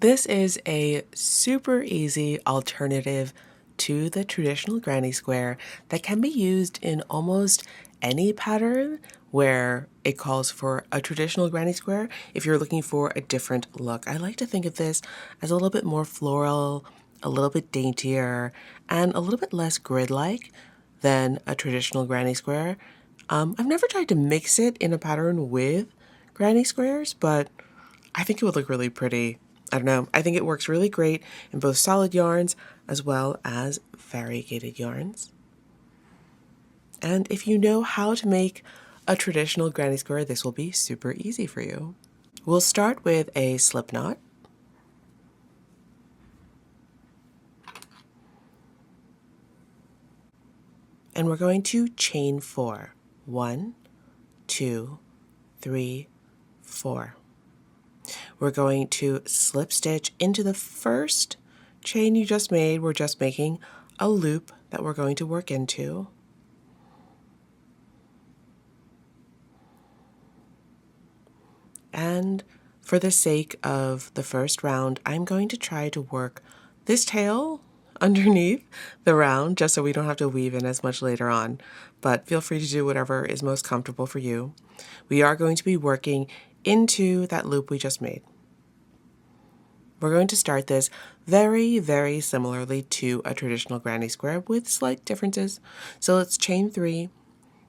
This is a super easy alternative to the traditional granny square that can be used in almost any pattern where it calls for a traditional granny square if you're looking for a different look. I like to think of this as a little bit more floral, a little bit daintier, and a little bit less grid-like than a traditional granny square. I've never tried to mix it in a pattern with granny squares, but I think it would look really pretty. I don't know. I think it works really great in both solid yarns as well as variegated yarns. And if you know how to make a traditional granny square, this will be super easy for you. We'll start with a slip knot. And we're going to chain 4. 1, 2, 3, 4. We're going to slip stitch into the first chain you just made. We're just making a loop that we're going to work into. And for the sake of the first round, I'm going to try to work this tail underneath the round just so we don't have to weave in as much later on. But feel free to do whatever is most comfortable for you. We are going to be working into that loop we just made. We're going to start this very, very similarly to a traditional granny square with slight differences. So let's chain 3.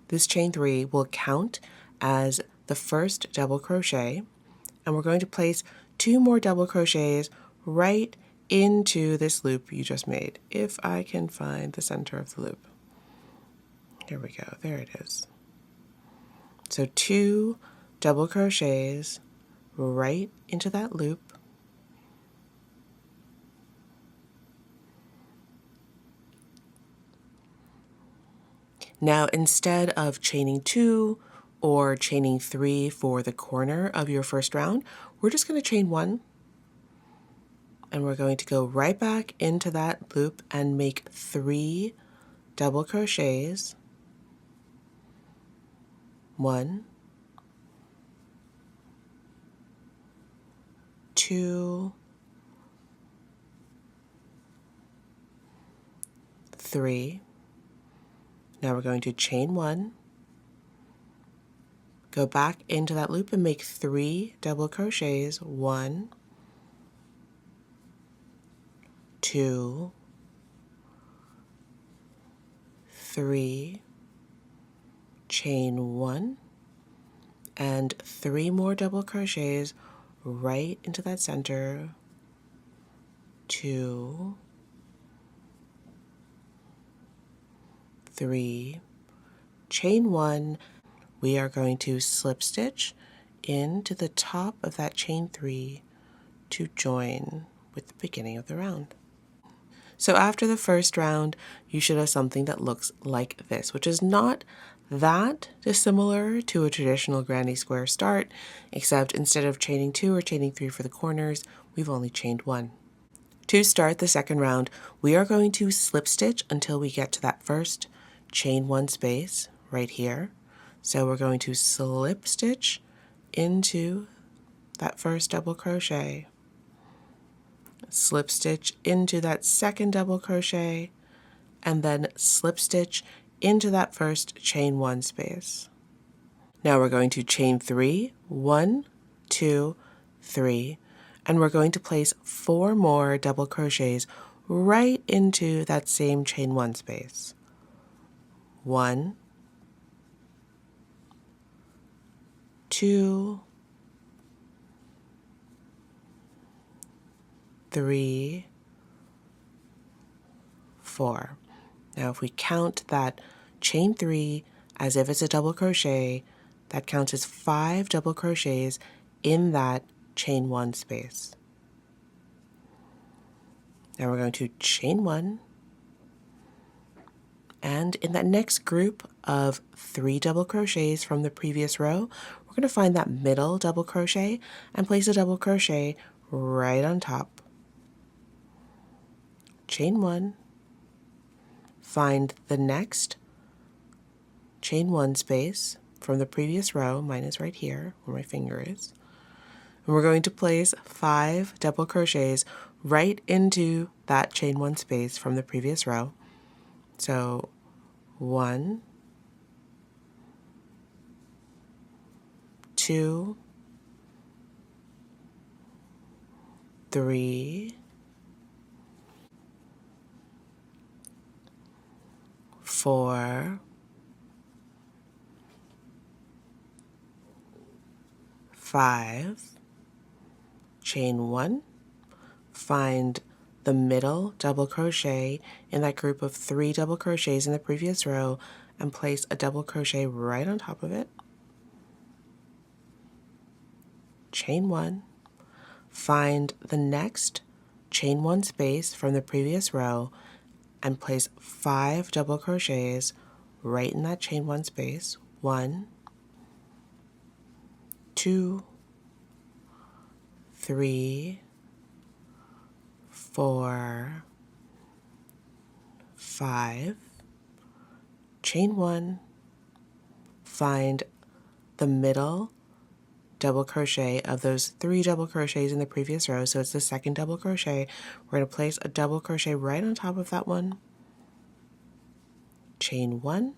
This chain 3 will count as the first double crochet, and we're going to place 2 more double crochets right into this loop you just made. If I can find the center of the loop. Here we go. There it is. So 2 double crochets right into that loop. Now, instead of chaining 2 or chaining 3 for the corner of your first round, we're just going to chain 1. And we're going to go right back into that loop and make 3 double crochets. 1, 2, 3. Now we're going to chain 1, go back into that loop and make 3 double crochets. 1, 2, 3, chain 1, and 3 more double crochets right into that center. 2, 3, chain 1. We are going to slip stitch into the top of that chain 3 to join with the beginning of the round. So after the first round, you should have something that looks like this, which is not that dissimilar to a traditional granny square start, except instead of chaining 2 or chaining 3 for the corners, we've only chained 1. To start the second round, we are going to slip stitch until we get to that first chain 1 space right here. So we're going to slip stitch into that first double crochet, slip stitch into that second double crochet, and then slip stitch into that first chain 1 space. Now we're going to chain 3, 1, 2, 3, and we're going to place 4 more double crochets right into that same chain 1 space. 1, 2, 3, 4. Now if we count that chain 3 as if it's a double crochet, that counts as 5 double crochets in that chain 1 space. Now we're going to chain 1, and in that next group of 3 double crochets from the previous row, we're going to find that middle double crochet and place a double crochet right on top. Chain 1, find the next chain 1 space from the previous row. Mine is right here where my finger is. And we're going to place 5 double crochets right into that chain 1 space from the previous row. So 1, 2, 3, 4, 5, chain 1, find the middle double crochet in that group of 3 double crochets in the previous row and place a double crochet right on top of it. Chain 1, find the next chain 1 space from the previous row and place 5 double crochets right in that chain 1 space. 1, 2, 3, 4, 5, chain 1, find the middle double crochet of those 3 double crochets in the previous row, so it's the second double crochet. We're going to place a double crochet right on top of that one, chain 1,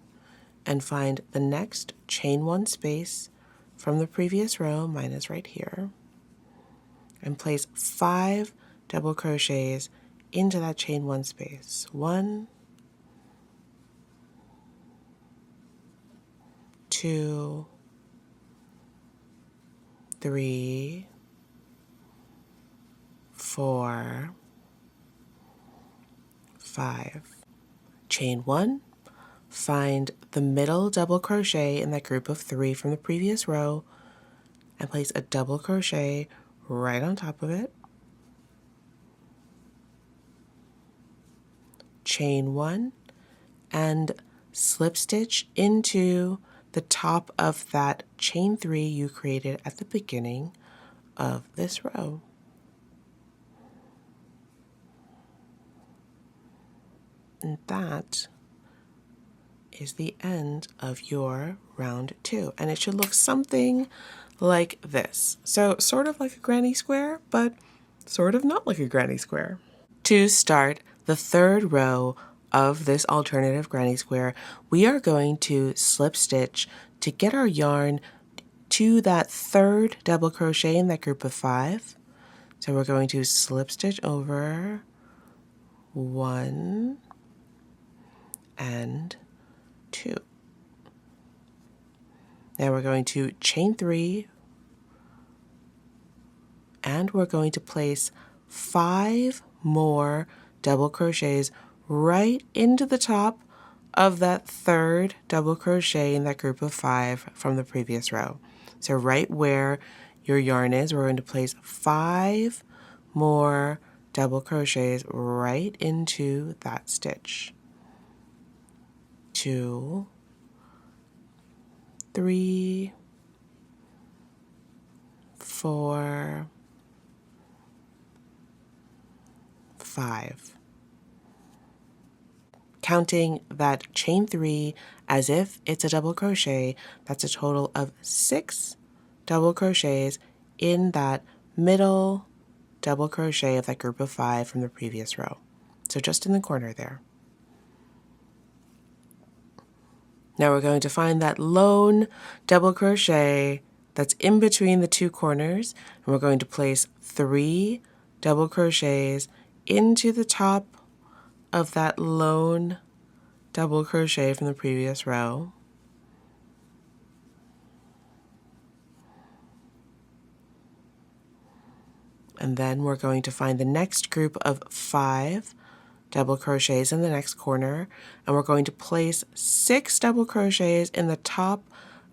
and find the next chain 1 space from the previous row, mine is right here, and place 5 double crochets into that chain 1 space. 1, 2, 3, 4, 5. Chain 1, find the middle double crochet in that group of 3 from the previous row and place a double crochet right on top of it. Chain 1 and slip stitch into the top of that chain 3 you created at the beginning of this row. And that is the end of your round 2. And it should look something like this. So sort of like a granny square, but sort of not like a granny square. To start the 3rd row of this alternative granny square, we are going to slip stitch to get our yarn to that 3rd double crochet in that group of 5. So we're going to slip stitch over 1 and 2. Now we're going to chain 3 and we're going to place 5 more double crochets right into the top of that 3rd double crochet in that group of 5 from the previous row. So right where your yarn is, we're going to place 5 more double crochets right into that stitch. 2, 3, 4, 5. Counting that chain 3 as if it's a double crochet, that's a total of 6 double crochets in that middle double crochet of that group of 5 from the previous row. So just in the corner there. Now we're going to find that lone double crochet that's in between the 2 corners, and we're going to place 3 double crochets into the top of that lone double crochet from the previous row. And then we're going to find the next group of 5 double crochets in the next corner, and we're going to place 6 double crochets in the top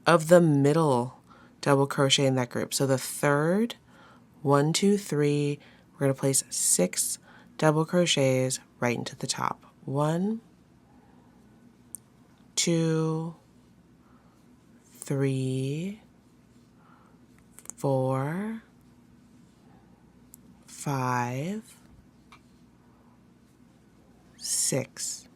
of the middle double crochet in that group. So the 3rd, 1, 2, 3, we're going to place 6 double crochets right into the top. 1, 2, 3, 4, 5, 6.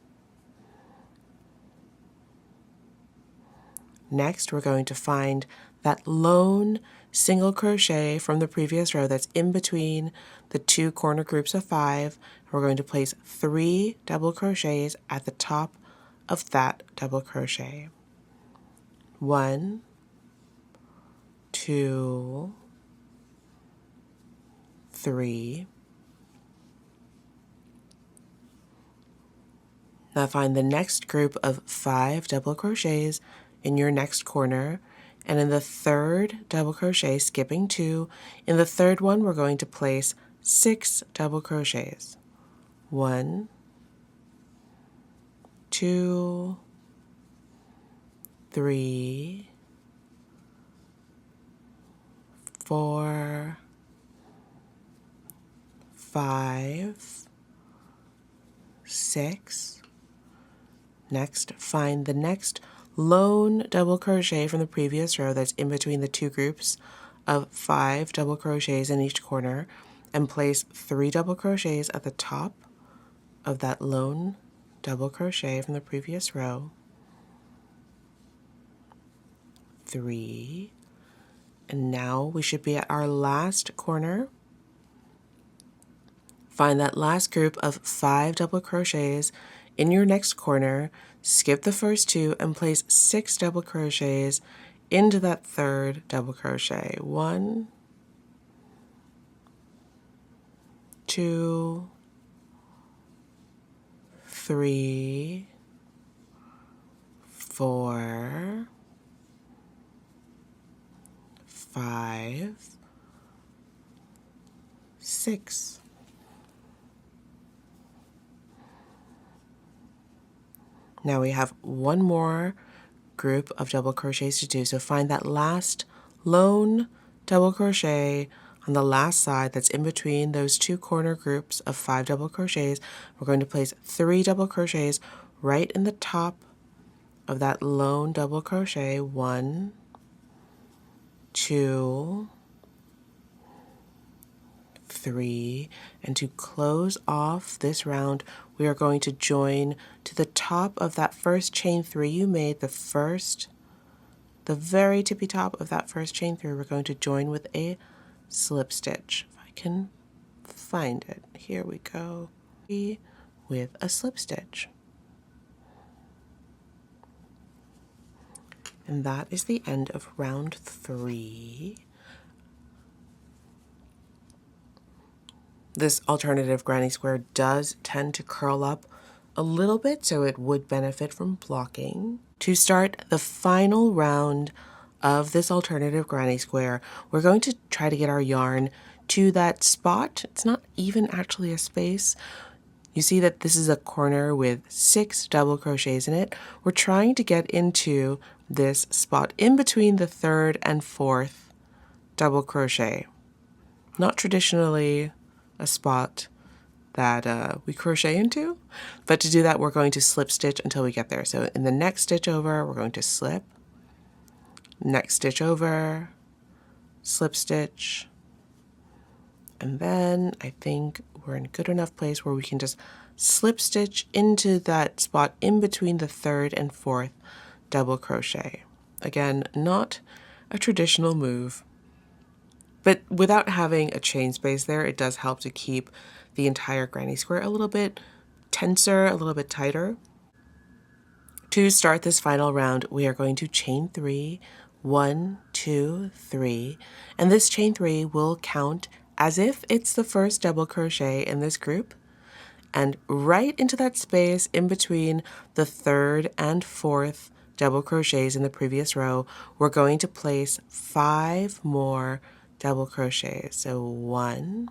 Next, we're going to find that lone single crochet from the previous row that's in between the two corner groups of 5. We're going to place 3 double crochets at the top of that double crochet. 1, 2, 3. Now find the next group of 5 double crochets in your next corner, and in the third double crochet, skipping 2, in the third one we're going to place 6 double crochets. 1, 2, 3, 4, 5, 6. Next, find the next lone double crochet from the previous row that's in between the two groups of 5 double crochets in each corner, and place 3 double crochets at the top of that lone double crochet from the previous row. 3. And now we should be at our last corner. Find that last group of 5 double crochets in your next corner, skip the first 2 and place 6 double crochets into that third double crochet. 1, 2, 3, 4, 5, 6. Now we have one more group of double crochets to do. So find that last lone double crochet on the last side that's in between those two corner groups of 5 double crochets. We're going to place 3 double crochets right in the top of that lone double crochet. 1, 2, 3, and to close off this round, we are going to join to the top of that first chain 3 you made, the very tippy top of that first chain 3. We're going to join with a slip stitch. If I can find it, here we go, with a slip stitch. And that is the end of round 3. This alternative granny square does tend to curl up a little bit, so it would benefit from blocking. To start the final round of this alternative granny square, we're going to try to get our yarn to that spot. It's not even actually a space. You see that this is a corner with 6 double crochets in it. We're trying to get into this spot in between the 3rd and 4th double crochet. Not traditionally a spot that we crochet into, but to do that we're going to slip stitch until we get there. So in the next stitch over, we're going to slip, next stitch over, slip stitch, and then I think we're in a good enough place where we can just slip stitch into that spot in between the 3rd and 4th double crochet. Again, not a traditional move, but without having a chain space there, it does help to keep the entire granny square a little bit tenser, a little bit tighter. To start this final round, we are going to chain 3, 1, 2, 3, and this chain 3 will count as if it's the first double crochet in this group, and right into that space in between the 3rd and 4th double crochets in the previous row, we're going to place 5 more double crochets. So 1,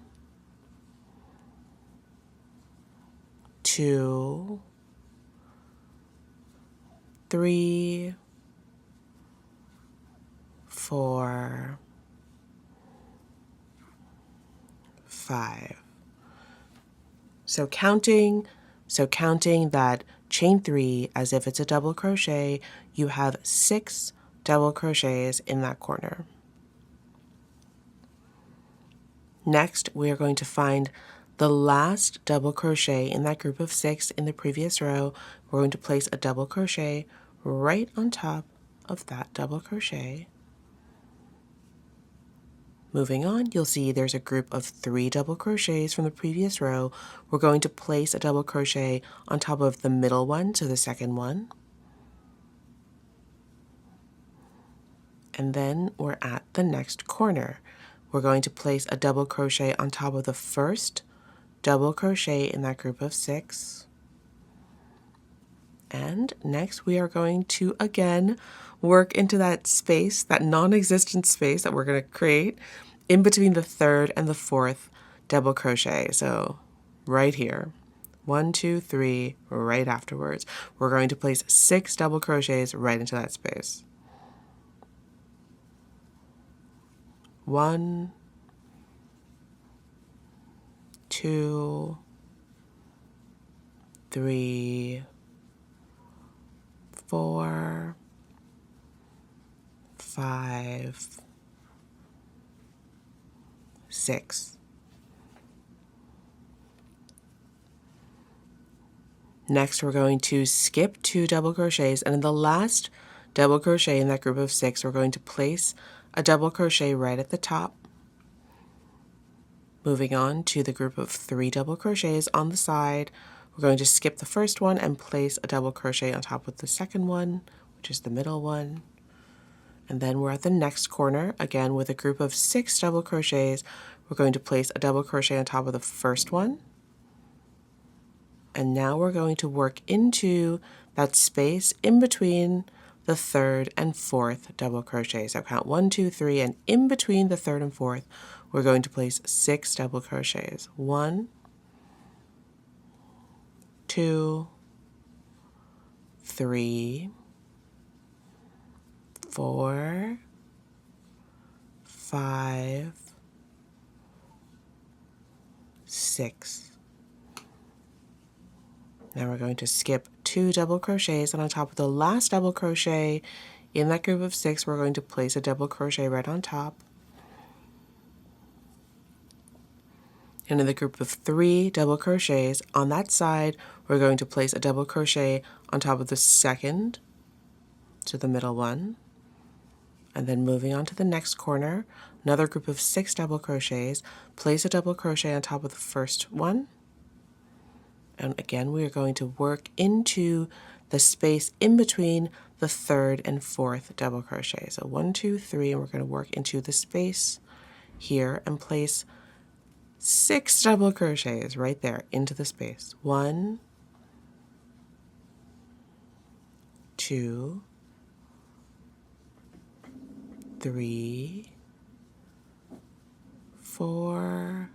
2, 3, 4, 5. So counting that chain 3 as if it's a double crochet, you have 6 double crochets in that corner. Next, we are going to find the last double crochet in that group of 6 in the previous row. We're going to place a double crochet right on top of that double crochet. Moving on, you'll see there's a group of 3 double crochets from the previous row. We're going to place a double crochet on top of the middle one, so the second one. And then we're at the next corner. We're going to place a double crochet on top of the first double crochet in that group of 6. And next we are going to again work into that space, that non-existent space that we're going to create in between the 3rd and the 4th double crochet. So right here, 1, 2, 3, right afterwards, we're going to place 6 double crochets right into that space. 1, 2, 3, 4, 5, 6. Next, we're going to skip 2 double crochets, and in the last double crochet in that group of 6, we're going to place a double crochet right at the top. Moving on to the group of 3 double crochets on the side, we're going to skip the first one and place a double crochet on top of the second one, which is the middle one. And then we're at the next corner, again with a group of 6 double crochets. We're going to place a double crochet on top of the first one. And now we're going to work into that space in between the 3rd and 4th double crochet. So count 1, 2, 3, and in between the 3rd and 4th, we're going to place 6 double crochets. 1, 2, 3, 4, 5, 6. Now we're going to skip 2 double crochets, and on top of the last double crochet in that group of 6, we're going to place a double crochet right on top. And in the group of 3 double crochets on that side, we're going to place a double crochet on top of the second, to the middle one. And then moving on to the next corner, another group of 6 double crochets, place a double crochet on top of the first one. And again, we are going to work into the space in between the 3rd and 4th double crochet. So 1, 2, 3, and we're going to work into the space here and place 6 double crochets right there into the space. 1, 2, 3, 4,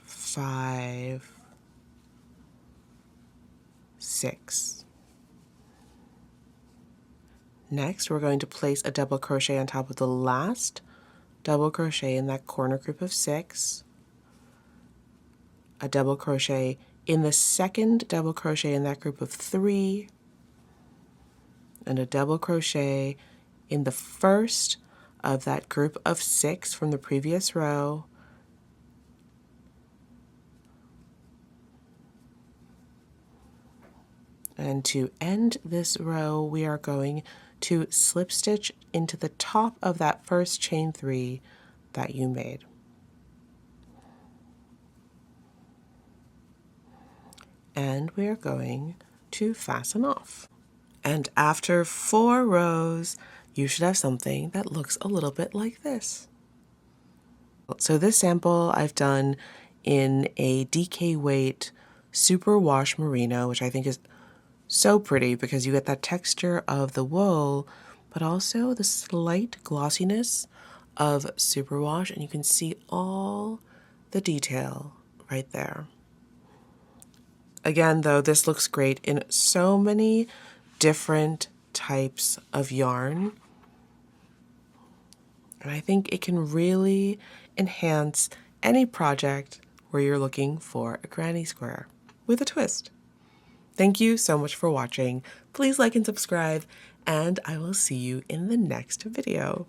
5, 6. Next, we're going to place a double crochet on top of the last double crochet in that corner group of 6, a double crochet in the second double crochet in that group of 3, and a double crochet in the first of that group of 6 from the previous row, and to end this row we are going to slip stitch into the top of that first chain 3 that you made. And we are going to fasten off. And after 4 rows, you should have something that looks a little bit like this. So this sample I've done in a DK weight superwash merino, which I think is so pretty because you get that texture of the wool, but also the slight glossiness of superwash, and you can see all the detail right there. Again, though, this looks great in so many different types of yarn, and I think it can really enhance any project where you're looking for a granny square with a twist. Thank you so much for watching. Please like and subscribe, and I will see you in the next video.